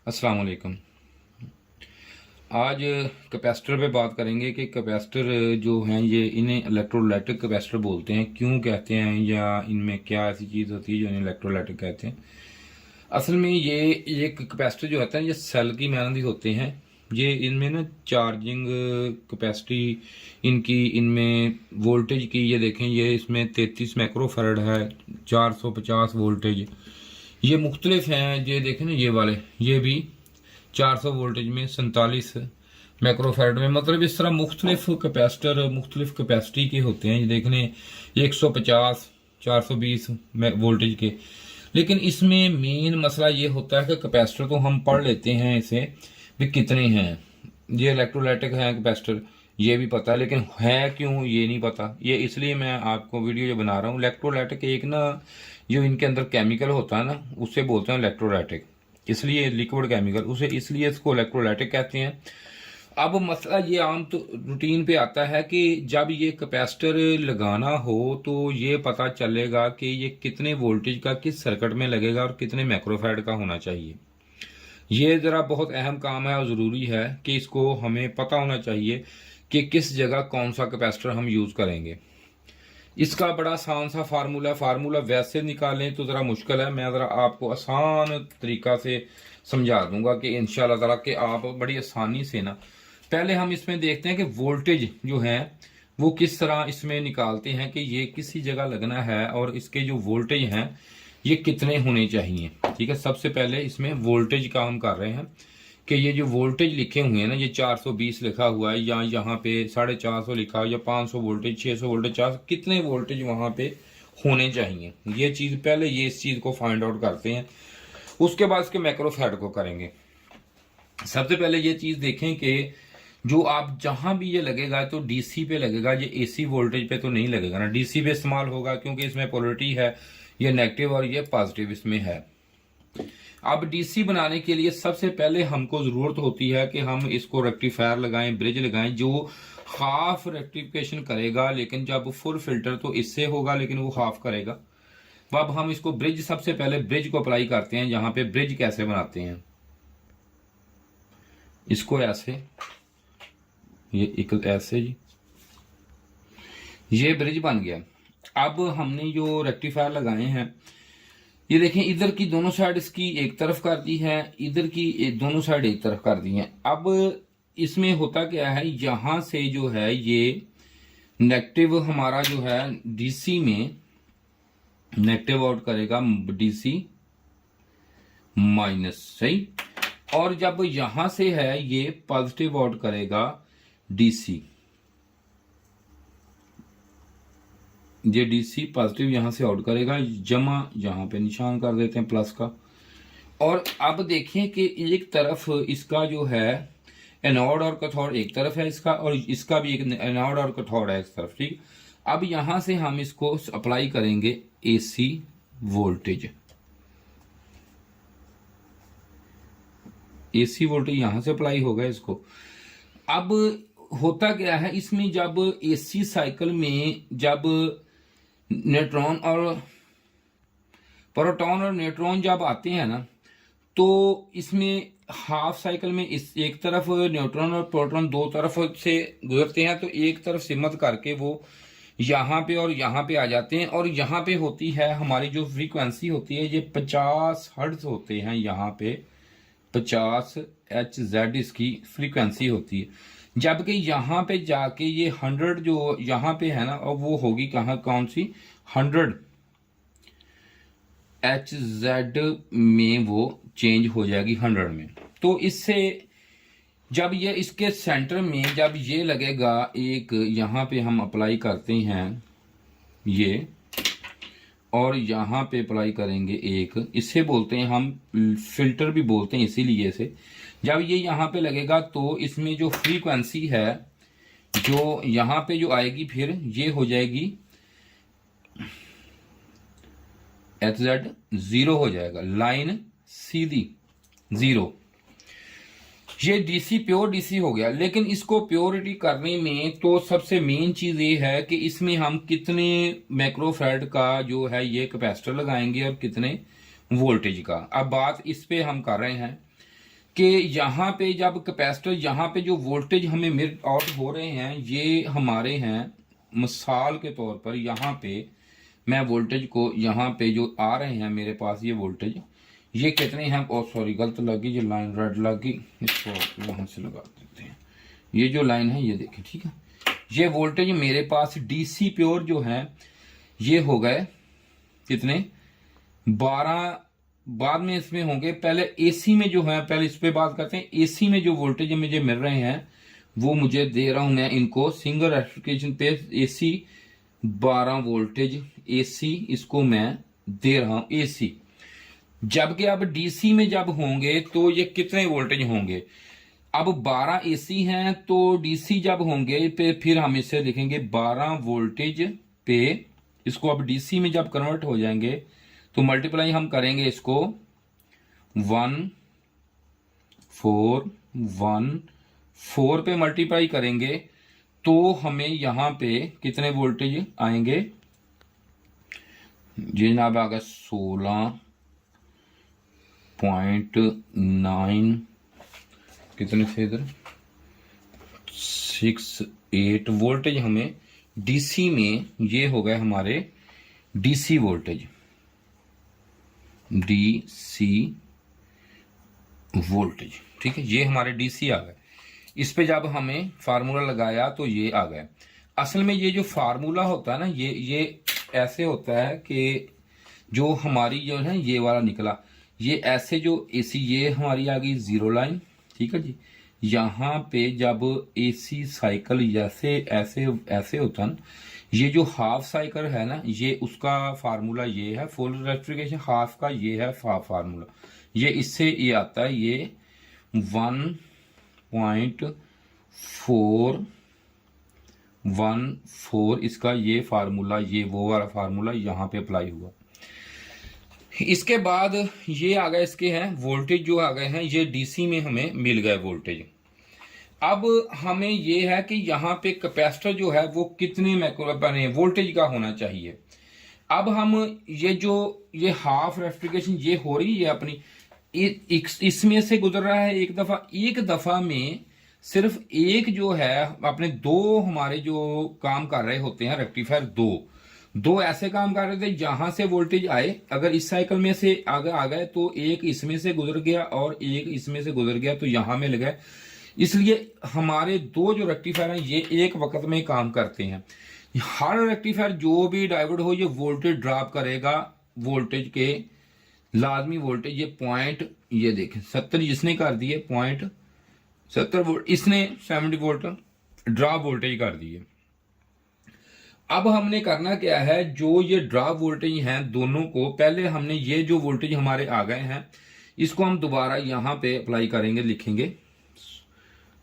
अस्सलाम वालेकुम। आज कैपेसिटर पे बात करेंगे कि कैपेसिटर जो हैं ये इन्हें इलेक्ट्रोलाइटिक कैपेसिटर बोलते हैं, क्यों कहते हैं या इनमें क्या ऐसी चीज़ होती है जो इन्हें इलेक्ट्रोलाइटिक कहते हैं। असल में ये कैपेसिटर जो होता है ये सेल की मानंद होते हैं। ये इनमें ना चार्जिंग कैपेसिटी इनकी, इनमें वोल्टेज की ये देखें, ये इसमें 33 माइक्रोफैरड है, 450 वोल्टेज। ये मुख्तलिफ हैं, ये देखें ना ये वाले, ये भी 400 वोल्टेज में 47 माइक्रोफैरड में, मतलब इस तरह मुख्तलिफ कैपेसिटर मुख्तलिफ कैपेसिटी के होते हैं। ये देखने 150 420 वोल्टेज के। लेकिन इसमें मेन मसला ये होता है कि कैपेसिटर तो हम पढ़ लेते हैं इसे भी कितने हैं, ये इलेक्ट्रोलाइटिक है कैपेसिटर ये भी पता है, लेकिन है क्यों ये नहीं पता। ये इसलिए मैं आपको वीडियो जो बना रहा हूँ। इलेक्ट्रोलाइटिक एक ना जो इनके अंदर केमिकल होता है ना उससे बोलते हैं इलेक्ट्रोलाइटिक, इसलिए लिक्विड केमिकल, उसे इसलिए इसको इलेक्ट्रोलाइटिक कहते हैं। अब मसला ये आम तो रूटीन पे आता है कि जब ये कैपेसिटर लगाना हो तो ये पता चलेगा कि ये कितने वोल्टेज का किस सर्किट में लगेगा और कितने माइक्रोफैरड का होना चाहिए। ये ज़रा बहुत अहम काम है और ज़रूरी है कि इसको हमें पता होना चाहिए कि किस जगह कौन सा कैपेसिटर हम यूज़ करेंगे। इसका बड़ा आसान सा फार्मूला वैसे निकालें तो ज़रा मुश्किल है। मैं ज़रा आपको आसान तरीका से समझा दूंगा कि इंशाल्लाह ताला कि आप बड़ी आसानी से ना, पहले हम इसमें देखते हैं कि वोल्टेज जो है वो किस तरह इसमें निकालते हैं कि ये किसी जगह लगना है और इसके जो वोल्टेज हैं ये कितने होने चाहिए। ठीक है, सबसे पहले इसमें वोल्टेज का हम कर रहे हैं कि ये जो वोल्टेज लिखे हुए हैं ना, ये 420 लिखा हुआ है या यहाँ पे 450 लिखा है या 500 वोल्टेज, 600 वोल्टेज, 400, कितने वोल्टेज वहां पे होने चाहिए। ये चीज पहले ये इस चीज को फाइंड आउट करते हैं, उसके बाद इसके माइक्रोफैरड को करेंगे। सबसे पहले ये चीज देखें कि जो आप जहां भी ये लगेगा तो डीसी पे लगेगा, ये एसी वोल्टेज पे तो नहीं लगेगा ना, डीसी पे इस्तेमाल होगा क्योंकि इसमें पोलरिटी है, ये नेगेटिव और ये पॉजिटिव इसमें है। अब डीसी बनाने के लिए सबसे पहले हमको जरूरत होती है कि हम इसको रेक्टिफायर लगाएं, ब्रिज लगाएं जो हाफ रेक्टिफिकेशन करेगा, लेकिन जब फुल फिल्टर तो इससे होगा लेकिन वो हाफ करेगा। अब हम इसको ब्रिज, सबसे पहले ब्रिज को अप्लाई करते हैं। यहाँ पे ब्रिज कैसे बनाते हैं, इसको ऐसे, ये एक ऐसे जी, ये ब्रिज बन गया। अब हमने जो रेक्टिफायर लगाए हैं ये देखें, इधर की दोनों साइड इसकी एक तरफ कर दी है, इधर की दोनों साइड एक तरफ कर दी है। अब इसमें होता क्या है, यहां से जो है ये नेगेटिव हमारा जो है डीसी में नेगेटिव आउट करेगा, डीसी माइनस, सही। और जब यहां से है ये पॉजिटिव आउट करेगा डीसी, ये डीसी पॉजिटिव यहां से आउट करेगा, जमा यहां पे निशान कर देते हैं प्लस का। और अब देखें कि एक तरफ इसका जो है एनोड और कैथोड एक तरफ है इसका, और इसका भी एक एनोड और कैथोड है इस तरफ। ठीक, अब यहां से हम इसको अप्लाई करेंगे एसी वोल्टेज, एसी वोल्टेज यहां से अप्लाई होगा इसको। अब होता क्या है इसमें, जब एसी साइकिल में जब न्यूट्रॉन और प्रोटॉन और न्यूट्रॉन जब आते हैं ना, तो इसमें हाफ साइकिल में इस एक तरफ न्यूट्रॉन और प्रोटॉन दो तरफ से गुजरते हैं, तो एक तरफ सिमत करके वो यहाँ पे और यहाँ पे आ जाते हैं। और यहाँ पे होती है हमारी जो फ्रीक्वेंसी होती है, ये 50 हर्ट्ज होते हैं, यहाँ पे 50 HZ इसकी फ्रीक्वेंसी होती है। जबकि यहाँ पे जाके ये 100 जो यहाँ पे है ना, और वो होगी कहाँ, कौन सी 100 HZ में वो चेंज हो जाएगी 100 में। तो इससे जब ये इसके सेंटर में जब ये लगेगा एक, यहाँ पे हम अप्लाई करते हैं ये, और यहाँ पे अप्लाई करेंगे एक, इससे बोलते हैं हम फिल्टर भी बोलते हैं इसीलिए से। जब ये यहाँ पे लगेगा तो इसमें जो फ्रीक्वेंसी है जो यहाँ पे जो आएगी फिर ये हो जाएगी HZ, 0 हो जाएगा, लाइन सीधी 0। ये डीसी प्योर डीसी हो गया। लेकिन इसको प्योरिटी करने में तो सबसे मेन चीज ये है कि इसमें हम कितने माइक्रोफैरड का जो है ये कैपेसिटर लगाएंगे और कितने वोल्टेज का। अब बात इस पे हम कर रहे हैं। कि यहाँ पे जब कैपेसिटर, यहाँ पे जो वोल्टेज हमें मिड आउट हो रहे हैं ये हमारे हैं, मिसाल के तौर पर यहाँ पे मैं वोल्टेज को, यहाँ पे जो आ रहे हैं मेरे पास ये वोल्टेज, ये कितने हैं, ओ सॉरी गलत लगी, ये लाइन रेड लगी, इसको वहां से लगा देते हैं। ये जो लाइन है ये देखें, ठीक है, ये वोल्टेज मेरे पास डीसी प्योर जो है ये हो गए कितने, 12, बाद में इसमें होंगे, पहले एसी में जो है, पहले इस पे बात करते हैं। एसी में जो वोल्टेज मुझे मिल रहे हैं वो मुझे दे रहा हूं मैं इनको सिंगल रेक्टिफिकेशन पे एसी 12 वोल्टेज एसी, इसको मैं दे रहा हूं एसी। जबकि अब डीसी में जब होंगे तो ये कितने वोल्टेज होंगे, अब 12 एसी हैं तो डीसी जब होंगे पे फिर हम इसे लिखेंगे 12 वोल्टेज पे, इसको अब डीसी में जब कन्वर्ट हो जाएंगे तो मल्टीप्लाई हम करेंगे इसको 1 4 1 4 पे मल्टीप्लाई करेंगे तो हमें यहां पे कितने वोल्टेज आएंगे, जनाब आ गया 16.9 कितने से इधर 68 वोल्टेज हमें डीसी में, ये हो गए हमारे डीसी वोल्टेज, डीसी वोल्टेज, ठीक है, ये हमारे डीसी आ गए। इस पे जब हमें फार्मूला लगाया तो ये आ गए। असल में ये जो फार्मूला होता है ना, ये ऐसे होता है कि जो हमारी जो है ये वाला निकला, ये ऐसे जो एसी, ये हमारी आ गई जीरो लाइन, ठीक है जी। यहाँ पे जब एसी साइकिल जैसे ऐसे ऐसे होता है, ये जो हाफ साइकिल है ना, ये उसका फार्मूला ये है, फुल रेक्टिफिकेशन हाफ का ये है फार्मूला, ये इससे ये आता है, ये 1.414 इसका ये फार्मूला, ये वो वाला फार्मूला यहाँ पे अप्लाई हुआ। इसके बाद ये आ गए, इसके हैं वोल्टेज जो आ गए हैं, ये डीसी में हमें मिल गए वोल्टेज। अब हमें ये है कि यहाँ पे कैपेसिटर जो है वो कितने बने वोल्टेज का होना चाहिए। अब हम ये हाफ रेक्टिफिकेशन ये हो रही है अपनी, इसमें से गुजर रहा है एक दफा में सिर्फ एक जो है अपने दो हमारे जो काम कर रहे होते हैं रेक्टिफायर, दो ऐसे काम कर रहे थे जहां से वोल्टेज आए, अगर इस साइकिल में से आगे आ गए तो एक इसमें से गुजर गया और एक इसमें से गुजर गया तो यहां में लगा। इसलिए हमारे दो जो रेक्टिफायर हैं ये एक वक्त में काम करते हैं। हर रेक्टिफायर जो भी डायोड हो ये वोल्टेज ड्रॉप करेगा, वोल्टेज के लाजमी वोल्टेज, ये पॉइंट, ये देखें 70 जिसने कर दिए 0.70 वोल्ट, इसने 70 वोल्ट ड्रॉप वोल्टेज कर दिए। अब हमने करना क्या है, जो ये ड्रॉप वोल्टेज हैं दोनों को, पहले हमने ये जो वोल्टेज हमारे आ गए हैं इसको हम दोबारा यहां पे अप्लाई करेंगे, लिखेंगे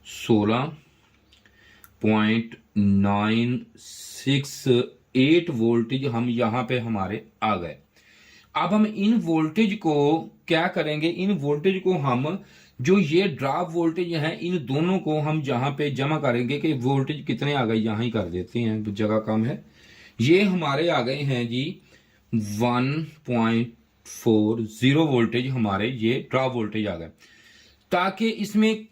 16.968 वोल्टेज हम यहां पे हमारे आ गए। अब हम इन वोल्टेज को क्या करेंगे, इन वोल्टेज को हम जो ये ड्रॉप वोल्टेज है इन दोनों को हम जहां पे जमा करेंगे कि वोल्टेज कितने आ गए, यहां ही कर देते हैं, जगह कम है। ये हमारे आ गए हैं जी 1.40 वोल्टेज हमारे ये ड्रॉप वोल्टेज आ गए। ताकि इसमें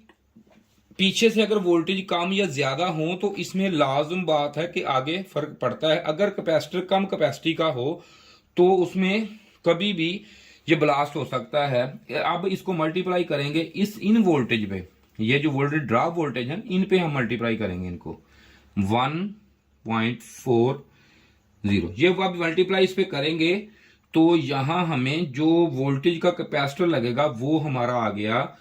पीछे से अगर वोल्टेज कम या ज्यादा हो तो इसमें लाजम बात है कि आगे फर्क पड़ता है। अगर कैपेसिटर कम कैपेसिटी का हो तो उसमें कभी भी ये ब्लास्ट हो सकता है। अब इसको मल्टीप्लाई करेंगे इन वोल्टेज पे, ये जो वोल्टेज ड्रॉप वोल्टेज है इन पे हम मल्टीप्लाई करेंगे इनको 1.40, ये अब मल्टीप्लाई इस पे करेंगे तो यहां हमें जो वोल्टेज का कैपेसिटर लगेगा वो हमारा आ गया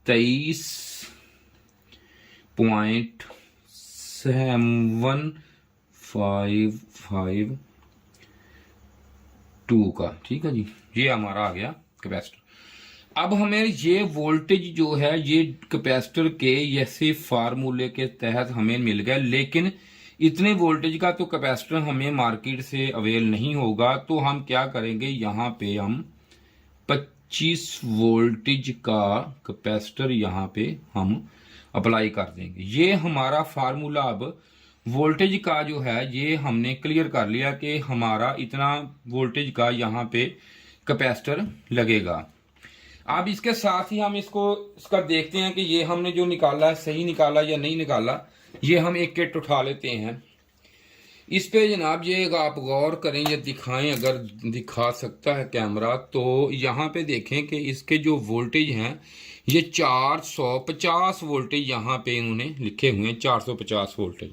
23.7552 का, ठीक है जी, ये हमारा आ गया कैपेसिटर। अब हमें ये वोल्टेज जो है ये कैपेसिटर के ऐसे फार्मूले के तहत हमें मिल गया, लेकिन इतने वोल्टेज का तो कैपेसिटर हमें मार्केट से अवेल नहीं होगा। तो हम क्या करेंगे, यहाँ पे हम 25 वोल्टेज का कैपेसिटर यहाँ पे हम अप्लाई कर देंगे। ये हमारा फार्मूला अब वोल्टेज का जो है ये हमने क्लियर कर लिया कि हमारा इतना वोल्टेज का यहाँ पे कैपेसिटर लगेगा। अब इसके साथ ही हम इसका देखते हैं कि ये हमने जो निकाला है सही निकाला या नहीं निकाला। ये हम एक किट उठा लेते हैं। इस पे जनाब ये आप गौर करें या दिखाएं, अगर दिखा सकता है कैमरा, तो यहाँ पे देखें कि इसके जो वोल्टेज हैं ये 450 वोल्टेज यहाँ पे इन्होंने लिखे हुए हैं, 450 वोल्टेज।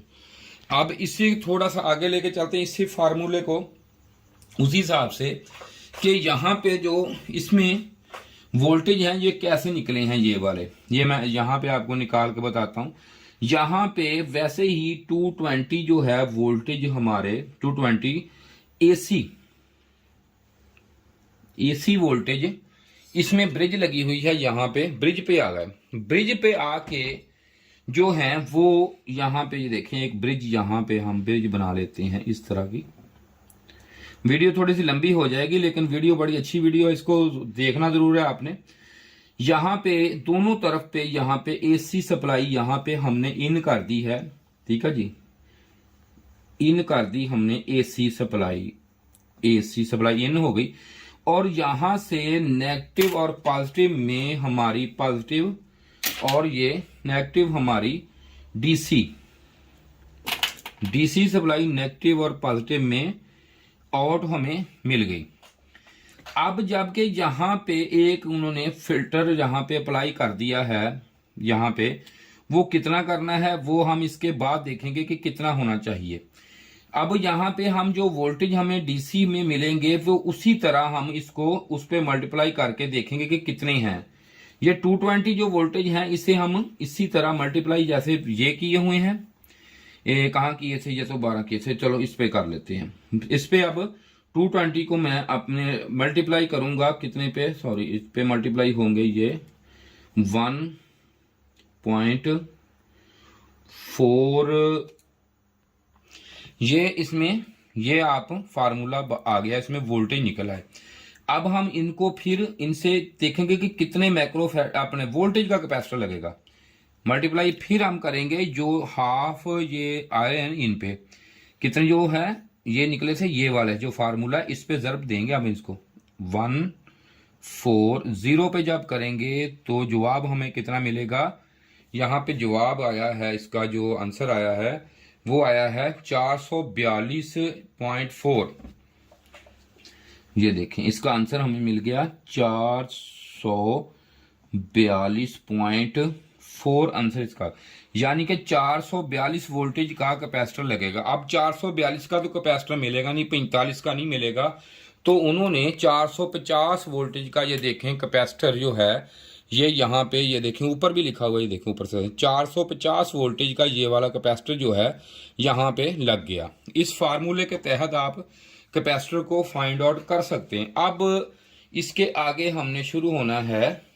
अब इसी थोड़ा सा आगे लेके चलते हैं इसी फार्मूले को उसी हिसाब से कि यहाँ पे जो इसमें वोल्टेज हैं ये कैसे निकले हैं ये वाले। ये मैं यहाँ पे आपको निकाल के बताता हूँ। यहाँ पे वैसे ही 220 जो है वोल्टेज हमारे 220 एसी वोल्टेज इसमें ब्रिज लगी हुई है। यहाँ पे ब्रिज पे आ गए, ब्रिज पे आके जो है वो यहाँ पे ये देखें एक ब्रिज, यहाँ पे हम ब्रिज बना लेते हैं इस तरह की। वीडियो थोड़ी सी लंबी हो जाएगी लेकिन वीडियो बड़ी अच्छी वीडियो है, इसको देखना जरूर है आपने। यहाँ पे दोनों तरफ पे यहाँ पे एसी सप्लाई यहाँ पे हमने इन कर दी है, ठीक है जी, इन कर दी हमने एसी सप्लाई इन हो गई। और यहां से नेगेटिव और पॉजिटिव में हमारी पॉजिटिव और ये नेगेटिव हमारी डीसी सप्लाई नेगेटिव और पॉजिटिव में आउट हमें मिल गई। अब जबकि यहाँ पे एक उन्होंने फिल्टर यहाँ पे अप्लाई कर दिया है, यहाँ पे वो कितना करना है वो हम इसके बाद देखेंगे कि कितना होना चाहिए। अब यहाँ पे हम जो वोल्टेज हमें डीसी में मिलेंगे वो उसी तरह हम इसको उस पे मल्टीप्लाई करके देखेंगे कि कितने हैं। ये 220 जो वोल्टेज हैं इसे हम इसी तरह मल्टीप्लाई जैसे ये किए हुए हैं, कहाँ किए थे, ये तो 12 किए थे, चलो इस पे कर लेते हैं। इस पे अब 220 को मैं अपने मल्टीप्लाई करूंगा कितने पे, सॉरी इस पे मल्टीप्लाई होंगे ये 1.4, ये इसमें ये आप फार्मूला आ गया, इसमें वोल्टेज निकला है। अब हम इनको फिर इनसे देखेंगे कि कितने माइक्रोफैराड अपने वोल्टेज का कैपेसिटर लगेगा। मल्टीप्लाई फिर हम करेंगे जो हाफ ये आए हैं इन पे कितने जो है ये निकले थे ये वाले जो फार्मूला, इस पे जरूर देंगे हम इसको 140 पे जब करेंगे तो जवाब हमें कितना मिलेगा। यहाँ पे जवाब आया है, इसका जो आंसर आया है वो आया है 442.4। ये देखें इसका आंसर हमें मिल गया 442.4 आंसर इसका, यानी कि 442 वोल्टेज का कैपेसिटर लगेगा। अब 442 का तो कैपेसिटर मिलेगा नहीं, 45 का नहीं मिलेगा, तो उन्होंने 450 वोल्टेज का ये देखें कैपेसिटर जो है ये यहाँ पे ये देखें ऊपर भी लिखा हुआ है, ये देखें ऊपर से 450 वोल्टेज का ये वाला कैपेसिटर जो है यहाँ पे लग गया। इस फार्मूले के तहत आप कैपेसिटर को फाइंड आउट कर सकते हैं। अब इसके आगे हमने शुरू होना है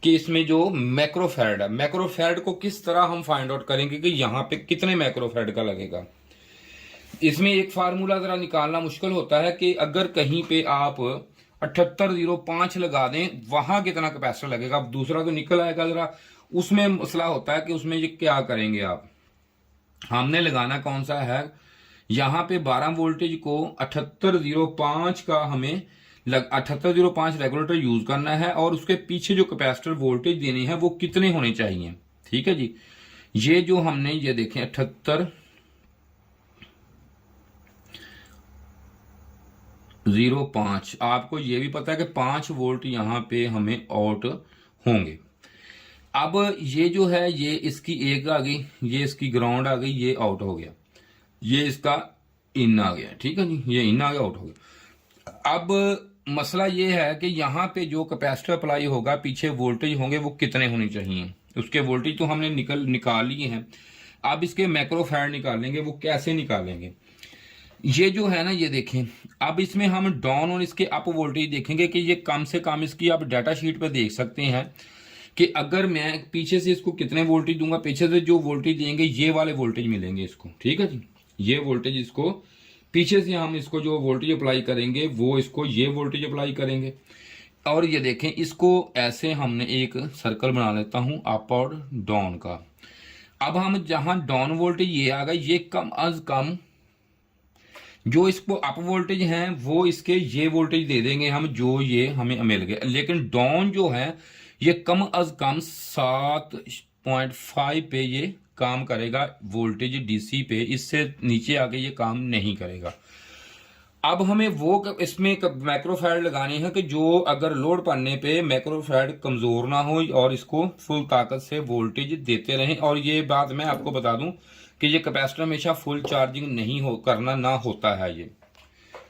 कि इसमें जो मैक्रोफैराड है, मैक्रोफैराड को किस तरह हम फाइंड आउट करेंगे कि यहाँ पे कितने मैक्रोफैराड का लगेगा। इसमें एक फार्मूला जरा निकालना मुश्किल होता है कि अगर कहीं पे आप 7805 लगा दें वहां कितना कैपेसिटर लगेगा। अब दूसरा तो निकल आएगा, जरा उसमें मसला होता है कि उसमें ये क्या करेंगे आप। हमने लगाना कौन सा है, यहाँ पे 12 वोल्टेज को 7805 का हमें 7805 रेगुलेटर यूज करना है और उसके पीछे जो कैपेसिटर वोल्टेज देनी है वो कितने होने चाहिए। ठीक है जी, ये जो हमने ये देखें 7805, आपको ये भी पता है कि 5 वोल्ट यहाँ पे हमें आउट होंगे। अब ये जो है ये इसकी एक आ गई, ये इसकी ग्राउंड आ गई, ये आउट हो गया, ये इसका इन आ गया। ठीक है जी, ये इन आ गया, आउट हो गया। अब मसला ये है कि यहाँ पे जो कैपेसिटर अप्लाई होगा पीछे वोल्टेज होंगे वो कितने होने चाहिए। उसके वोल्टेज तो हमने निकाल लिए हैं, अब इसके मैक्रोफैराड निकालेंगे। वो कैसे निकालेंगे, ये जो है ना ये देखें, अब इसमें हम डाउन और इसके अप वोल्टेज देखेंगे कि ये कम से कम इसकी आप डाटा शीट पर देख सकते हैं कि अगर मैं पीछे से इसको कितने वोल्टेज दूंगा, पीछे से जो वोल्टेज देंगे ये वाले वोल्टेज मिलेंगे इसको। ठीक है जी, ये वोल्टेज इसको पीछे से हम इसको जो वोल्टेज अप्लाई करेंगे वो इसको ये वोल्टेज अप्लाई करेंगे। और ये देखें इसको ऐसे हमने एक सर्कल बना लेता हूं अप और डाउन का। अब हम जहां डाउन वोल्टेज ये आ गया, ये कम अज कम जो इसको अप वोल्टेज है वो इसके ये वोल्टेज दे देंगे हम, जो ये हमें मिल गए। लेकिन डाउन जो है ये कम अज कम 7.5 पे ये काम करेगा वोल्टेज डीसी पे, इससे नीचे आके ये काम नहीं करेगा। अब हमें वो इसमें माइक्रोफैराड लगाने हैं कि जो अगर लोड पड़ने पे माइक्रोफैराड कमजोर ना हो और इसको फुल ताकत से वोल्टेज देते रहें। और ये बात मैं आपको बता दूं कि ये कैपेसिटर हमेशा फुल चार्जिंग नहीं हो करना ना होता है, ये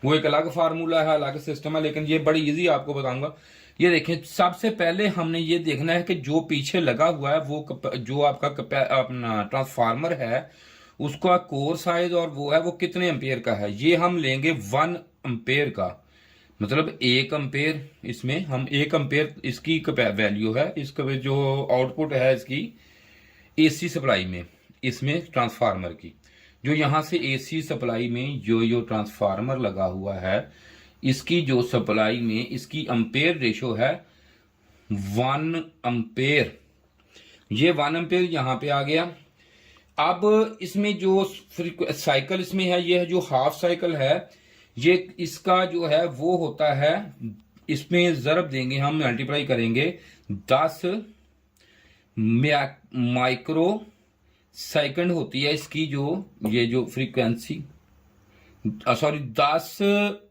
वो एक अलग फार्मूला है, अलग सिस्टम है, लेकिन ये बड़ी इजी आपको बताऊंगा। ये देखें, सबसे पहले हमने ये देखना है कि जो पीछे लगा हुआ है वो जो आपका अपना ट्रांसफार्मर है उसका कोर साइज और वो है वो कितने एम्पेयर का है। ये हम लेंगे 1 एम्पेयर का, मतलब 1 एम्पेयर, इसमें हम 1 एम्पेयर इसकी वैल्यू है। इसका जो आउटपुट है इसकी एसी सप्लाई में, इसमें ट्रांसफार्मर की, जो यहां से एसी सप्लाई में जो ट्रांसफार्मर लगा हुआ है इसकी जो सप्लाई में इसकी एम्पेयर रेशो है 1 एम्पेयर। ये 1 एम्पेयर यहां पे आ गया। अब इसमें जो साइकिल इसमें है, ये जो हाफ साइकिल है, ये इसका जो है वो होता है, इसमें जरब देंगे हम, मल्टीप्लाई करेंगे 10 माइक्रो सेकंड होती है इसकी ये जो फ्रीक्वेंसी, सॉरी 10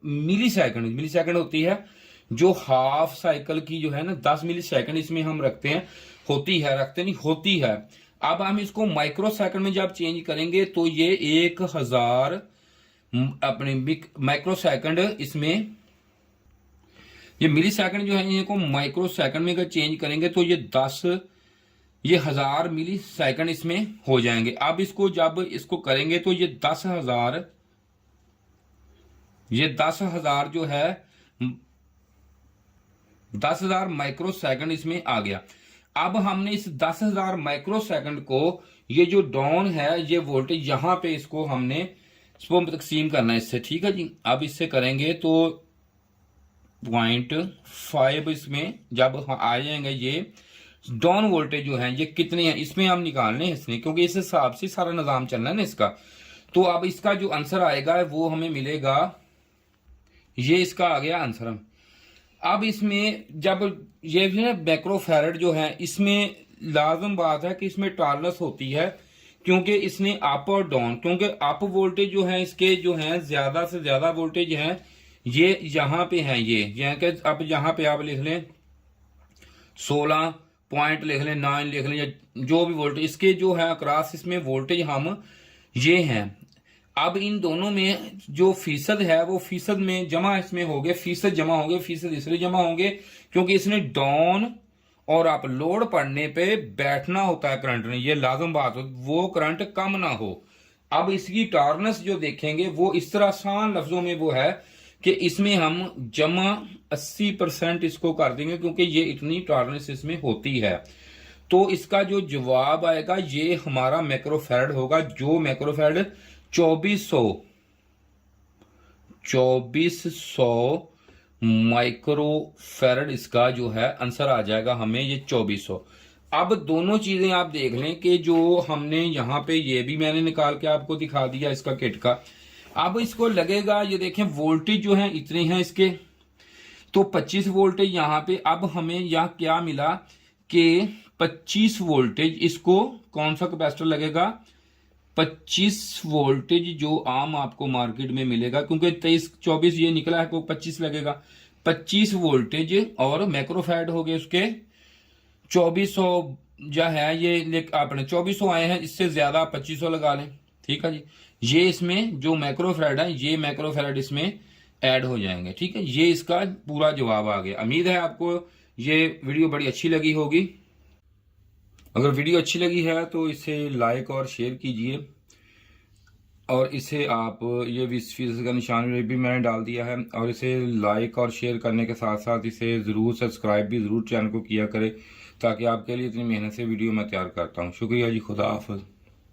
मिली सेकंड होती है। जो हाफ साइकिल की जो है ना 10 मिली सेकंड इसमें हम रखते हैं, होती है। अब हम इसको माइक्रो सेकंड में जब चेंज करेंगे तो ये 1000 अपने माइक्रो सेकंड, इसमें ये मिली सेकंड जो है इनको माइक्रो सेकंड में अगर चेंज करेंगे तो ये 1000 मिली सेकंड इसमें हो जाएंगे। अब इसको जब इसको करेंगे तो ये 10,000 जो है 10,000 माइक्रो सेकंड इसमें आ गया। अब हमने इस 10,000 माइक्रो सेकंड को, ये जो डाउन है ये वोल्टेज यहां पे इसको हमने इसको तकसीम करना है इससे, ठीक है जी। अब इससे करेंगे तो 0.5 इसमें जब आ जाएंगे ये डाउन वोल्टेज जो है ये कितने हैं इसमें हम निकालने हैं इसमें, क्योंकि इस हिसाब से सारा निजाम चलना है ना इसका। तो अब इसका जो आंसर आएगा वो हमें मिलेगा, ये इसका आ गया आंसर। अब इसमें जब ये माइक्रोफैराड जो है इसमें लाजम बात है कि इसमें टॉलरेंस होती है, क्योंकि इसने अप और डाउन, क्योंकि अप वोल्टेज जो है इसके जो है ज्यादा से ज्यादा वोल्टेज है ये यहां पे है, ये अब यहां पे आप लिख लें 16 पॉइंट लिख लें, 9 लिख लें, या जो भी वोल्टेज इसके जो है अक्रॉस इसमें वोल्टेज हम ये हैं। अब इन दोनों में जो फीसद है वो फीसद में जमा इसमें हो गए, फीसद जमा होंगे, फीसद इसलिए जमा होंगे क्योंकि इसने डाउन और आप लोड पड़ने पे बैठना होता है करंट ने, ये लाजम बात हो, वो करंट कम ना हो। अब इसकी टॉलरेंस जो देखेंगे वो इस तरह आसान लफ्जों में वो है कि इसमें हम जमा 80% इसको कर देंगे, क्योंकि ये इतनी टॉलरेंस इसमें होती है। तो इसका जो जवाब आएगा ये हमारा माइक्रोफैराड होगा, जो माइक्रोफैराड 2400 माइक्रोफैराड इसका जो है आंसर आ जाएगा हमें, ये 2400। अब दोनों चीजें आप देख लें कि जो हमने यहां पे ये भी मैंने निकाल के आपको दिखा दिया इसका किट का। अब इसको लगेगा, ये देखें वोल्टेज जो है इतने हैं इसके, तो 25 वोल्टेज यहां पे। अब हमें यहां क्या मिला कि 25 वोल्टेज इसको कौन सा कैपेसिटर लगेगा, 25 वोल्टेज जो आम आपको मार्केट में मिलेगा, क्योंकि 23-24 ये निकला है को 25 लगेगा, 25 वोल्टेज और माइक्रोफैराड हो गए उसके 2400 जो है ये आपने 2400 आए हैं, इससे ज्यादा 2500 लगा लें, ठीक है जी। ये इसमें जो माइक्रोफैराड है ये माइक्रोफैराड इसमें ऐड हो जाएंगे, ठीक है। ये इसका पूरा जवाब आ गया। उम्मीद है आपको ये वीडियो बड़ी अच्छी लगी होगी। अगर वीडियो अच्छी लगी है तो इसे लाइक और शेयर कीजिए, और इसे आप ये 20% का निशान भी मैंने डाल दिया है, और इसे लाइक और शेयर करने के साथ साथ इसे ज़रूर सब्सक्राइब भी ज़रूर चैनल को किया करें, ताकि आपके लिए इतनी मेहनत से वीडियो मैं तैयार करता हूँ। शुक्रिया जी, खुदा हाफिज़।